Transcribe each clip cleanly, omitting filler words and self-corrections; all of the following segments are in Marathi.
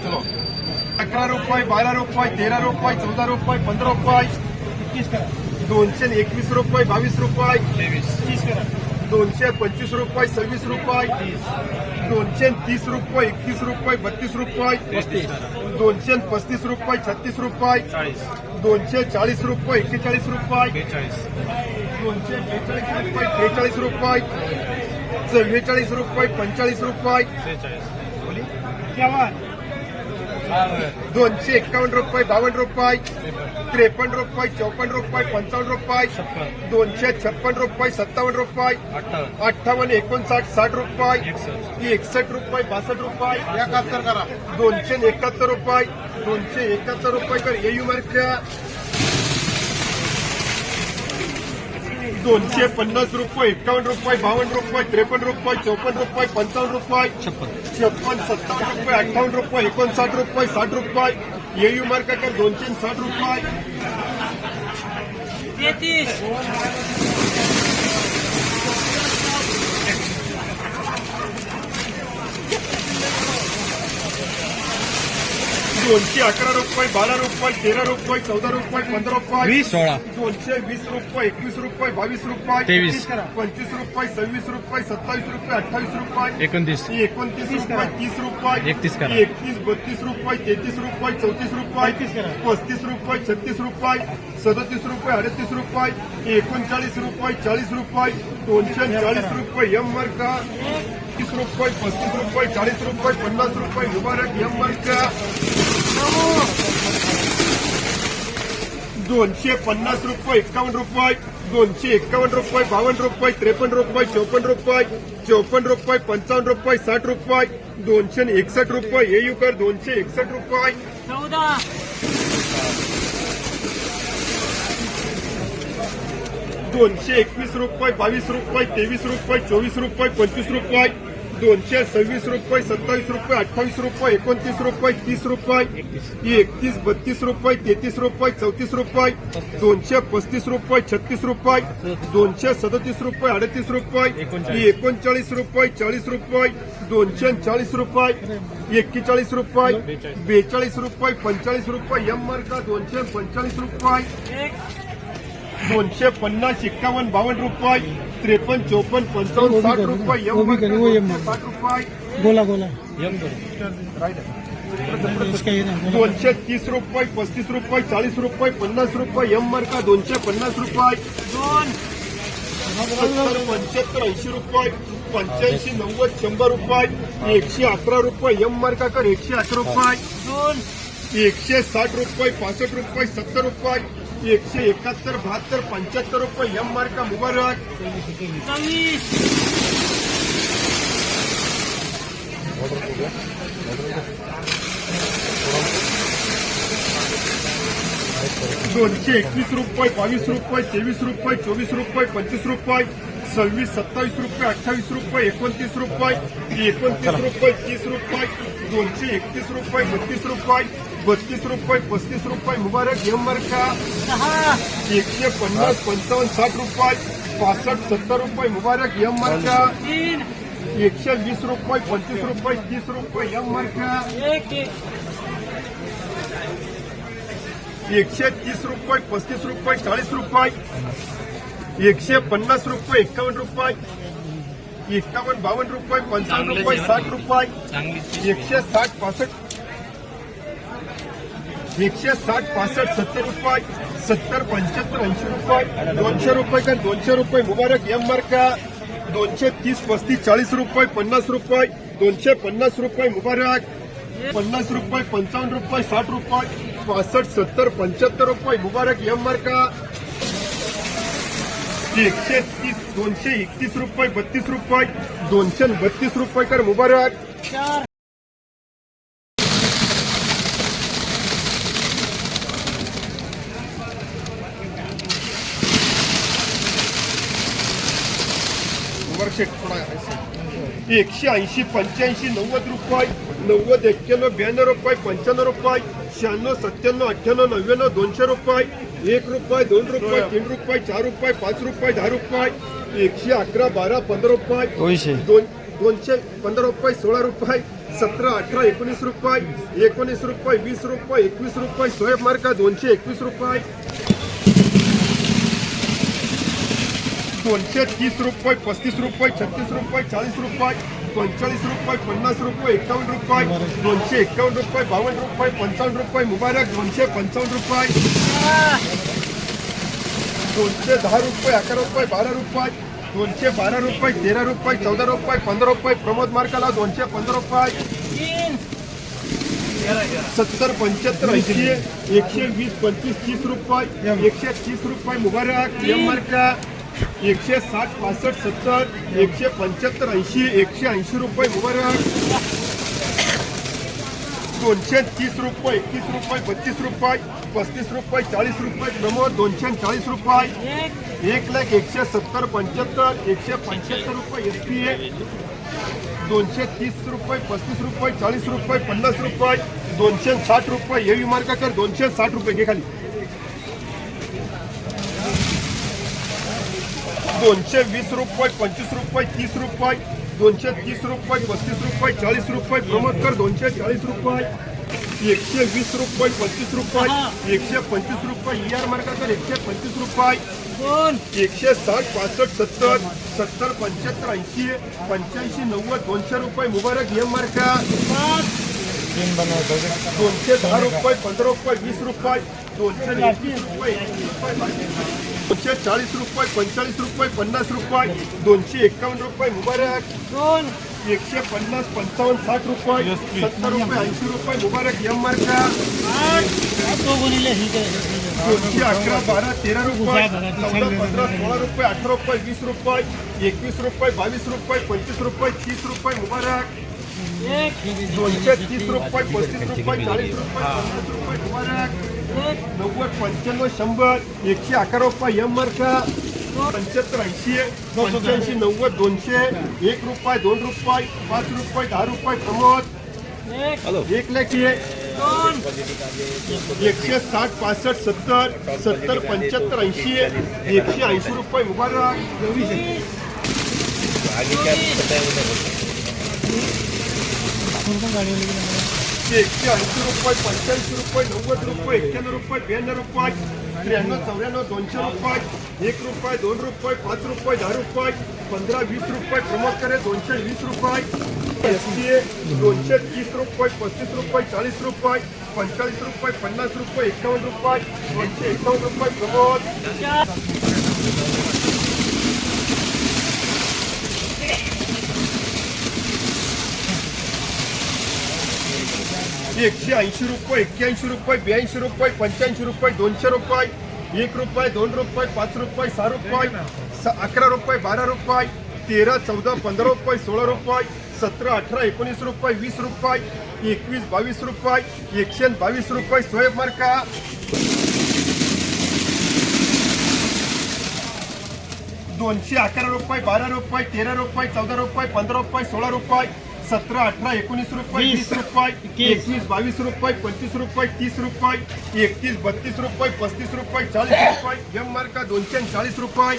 चलो 11 रुपये 12 रुपये 13 रुपये 14 रुपये 15 रुपये 221 रुपये 22 रुपये 225 रुपये 26 रुपये 230 रुपये 21 रुपये 32 रुपये 235 रुपये 36 रुपये 240 रुपये 41 रुपये 242 रुपये 43 रुपये 44 रुपये 251 रुपये 52 रुपये 53 रुपये 54 रुपये 55 रुपये 256 रुपये 57 रुपये 58 59 60 रुपये 61 रुपये 62 रुपये 271 रुपये 271 रुपये कर येऊ मार्क 250 रुपये 51 रुपये 52 रुपये 53 रुपये 54 रुपये 55 रुपये 56 57 रुपये 58 रुपये 59 रुपये 60 रुपये येऊ मार्क कर 260 रुपये 211 रुपये 12 रुपये 13 रुपये 14 रुपये 15 रुपये 220 रुपये 21 रुपये 22 रुपये 25 रुपये 26 रुपये 27 रुपये 28 रुपये 29 रुपये 30 रुपये 31 32 रुपये 33 रुपये 34 रुपये 35 रुपये 36 रुपये 37 रुपये 38 रुपये 39 रुपये 40 रुपये 240 रुपये एम मार्क 30 रुपये 35 रुपये 40 रुपये 50 रुपये मुबारक एम मार्क 250 रुपये 51 रुपये 251 रुपये 52 रुपये 53 रुपये 54 रुपये 54 रुपये 55 रुपये 60 रुपये 261 रुपये येऊ कर 261 रुपये 221 रुपये 22 रुपये 23 रुपये 24 रुपये 25 रुपये 226 रुपये 27 रुपये 28 रुपये 29 रुपये 30 रुपये 31 32 रुपये 33 रुपये 34 रुपये 235 रुपये 36 रुपये 237 रुपये 38 रुपये 39 रुपये 40 रुपये 240 रुपये 41 रुपये 42 रुपये 45 रुपये एम मार्क 245 रुपये 250 51 52 रुपये 53 54 55 60 रुपये एम मार्क 60 रुपये बोला 230 रुपये 35 रुपये 40 रुपये 50 रुपये एम मार्क 250 रुपये 70 75 80 रुपये 85 90 100 रुपये 111 रुपये एम मार्क कर 108 रुपये 160 रुपये 65 रुपये 70 रुपये 171 72 75 रुपये एम मार्क मुबारक 221 रुपये 22 रुपये 23 रुपये 24 रुपये 25 रुपये 26 27 रुपये 28 रुपये 29 रुपये 29 रुपये 30 रुपये 231 रुपये 32 रुपये 32 रुपये 35 रुपये मुबारक एम मार्क 150 55 60 रुपये 65 70 रुपये मुबारक एम मार्क 120 रुपये 25 रुपये 30 रुपये एम मार्क 130 रुपये 35 रुपये 40 रुपये 150 रुपये 51 रुपये 51 52 रुपये 55 रुपये 60 रुपये 160 65 160 65 70 रुपये 70 75 80 रुपये 200 रुपये का 200 रुपये मुबारक एम मार्क 230 35 40 रुपये 50 रुपये 250 रुपये मुबारक 50 रुपये 55 रुपये 60 रुपये 65 70 75 रुपये मुबारक एम मार्क 130 231 रुपये 32 रुपये 232 रुपये कर मुबारक 4 थोड़ा 180 85 90 रुपये 90 91 92 रुपये 95 रुपये 96 97 98 99 200 रुपये 1 रुपये 2 रुपये 3 रुपये 4 रुपये 5 रुपये 10 रुपये 111 12 15 रुपये 215 रुपये 16 रुपये 17 18 19 रुपये 19 रुपये 20 रुपये 21 रुपये सोहेब मार्का 221 रुपये 230 रुपये 35 रुपये 36 रुपये 40 रुपये 45 रुपये 50 रुपये 51 रुपये 251 रुपये 52 रुपये 55 रुपये मुबारक 255 रुपये 210 रुपये 11 रुपये 12 रुपये 212 रुपये 13 रुपये 14 रुपये 15 रुपये प्रमोद मार्काला 215 रुपये 70 75 80 120 25 30 रुपये 130 रुपये मुबारक एम मार्का 160 65 70 175 80 180 रुपये मुबारक 230 रुपये 21 रुपये 32 रुपये 35 रुपये 40 रुपये प्रमोद 240 रुपये 1,170 75 175 रुपये SP 230 रुपये 35 रुपये 40 रुपये 50 रुपये 260 रुपये हे विमार्का कर 260 रुपये घे खाली 220 रुपये 25 रुपये 30 रुपये 230 रुपये 35 रुपये 40 रुपये प्रमोद कर 240 रुपये 120 रुपये 25 रुपये 125 रुपये ER मार्का कर 125 रुपये 160 65 70 70 75 80 85 90 200 रुपये मुबारक एम मार्का 210 रुपये 15 रुपये 20 रुपये 220 रुपये 240 रुपये 45 रुपये 50 रुपये 251 रुपये मुबारक 150 55 60 रुपये 70 रुपये 80 रुपये मुबारक एम मार्का 211 12 13 रुपये 14 15 16 रुपये 18 रुपये 20 रुपये 21 रुपये 22 रुपये 25 रुपये 30 रुपये मुबारक 230 रुपये 35 रुपये 40 रुपये 50 रुपये मुबारक 90 95 100 111 रुपये एम मार्का 75 80 85 90 200 1 रुपये 2 रुपये 5 रुपये 10 रुपये प्रमोद 1 लाख 160 65 70 70 75 80 180 रुपये मुबारक 180 रुपये 85 रुपये 90 रुपये 91 रुपये 92 रुपये 93 94 200 रुपये 1 रुपये 2 रुपये 5 रुपये 10 रुपये 15 20 रुपये प्रमोद करे 220 रुपये 230 रुपये 35 रुपये 40 रुपये 45 रुपये 50 रुपये 51 रुपये 251 रुपये प्रमोद 180 रुपये 81 रुपये 82 रुपये 85 रुपये 200 रुपये 1 रुपये 2 रुपये 5 रुपये 6 रुपये 11 रुपये 12 रुपये 13 14 15 रुपये 16 रुपये 17 18 19 रुपये 20 रुपये 21 22 रुपये 122 रुपये सोहेब मार्का 211 रुपये 12 रुपये 13 रुपये 14 रुपये 15 रुपये 16 रुपये 17 18 19 रुपये 20 रुपये 21 22 रुपये 25 रुपये 30 रुपये 31 32 रुपये 35 रुपये 40 रुपये एम मार्का 240 रुपये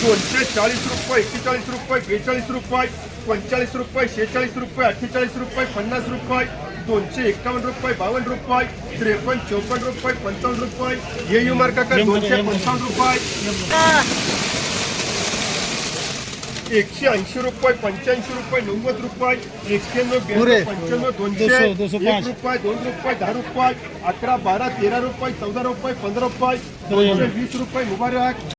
240 रुपये 41 रुपये 42 रुपये 45 रुपये 46 रुपये 48 रुपये 50 रुपये 251 रुपये 52 रुपये 53 54 रुपये 55 रुपये ये यू मार्का कर 255 रुपये 180 रुपये 85 रुपये 90 रुपये 91 95 200 1 रुपये 2 रुपये 10 रुपये 11 12 13 रुपये 14 रुपये 15 रुपये 220 रुपये मुबारक